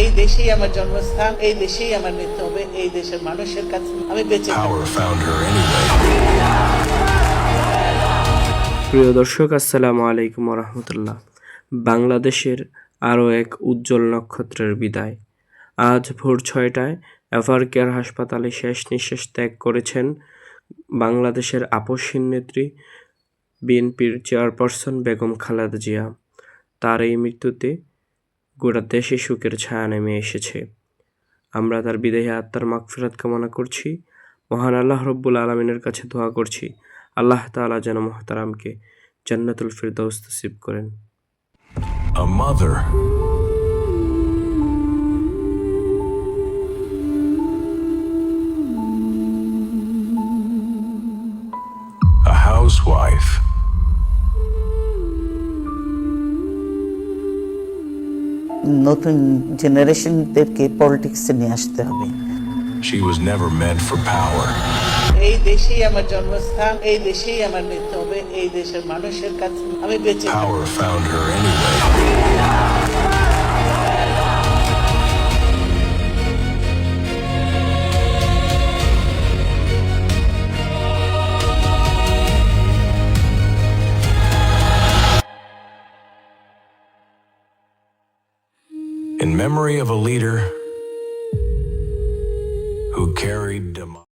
এই দেশেই আমার জন্মস্থান, এই দেশেই আমার মৃত্যু হবে, এই দেশের মানুষের কাছে আমি বেঁচে থাকবো। প্রিয় দর্শক, আসসালামু আলাইকুম রহমতুল্লাহ। বাংলাদেশের আরও এক উজ্জ্বল নক্ষত্রের বিদায়। আজ ভোর 6টায় এভারকেয়ার হাসপাতালে শেষ নিঃশ্বাস ত্যাগ করেছেন বাংলাদেশের আপসহীন নেত্রী বিএনপির চেয়ারপারসন বেগম খালেদা জিয়া। তার এই মৃত্যুতে গোটা দেশে শোকের ছায়া নেমে এসেছে। আমরা তার বিদেহী আত্মার মাগফিরাত কামনা করছি। মহান আল্লাহ রব্বুল আলামিনের কাছে দোয়া করছি, আল্লাহ তাআলা যেন মুহতারামকে জান্নাতুল ফিরদাউস নসিব করেন। A mother, a housewife, নতুন জেনারেশনদেরকে পলিটিক্সে নিয়ে আসতে হবে। she was never meant for power. এই দেশেই আমার জন্মস্থান, এই দেশেই আমার মৃত্যু হবে, এই দেশের মানুষের কাছে আমি বেঁচে থাকবো। Power found her anyway. In memory of a leader who carried democracy.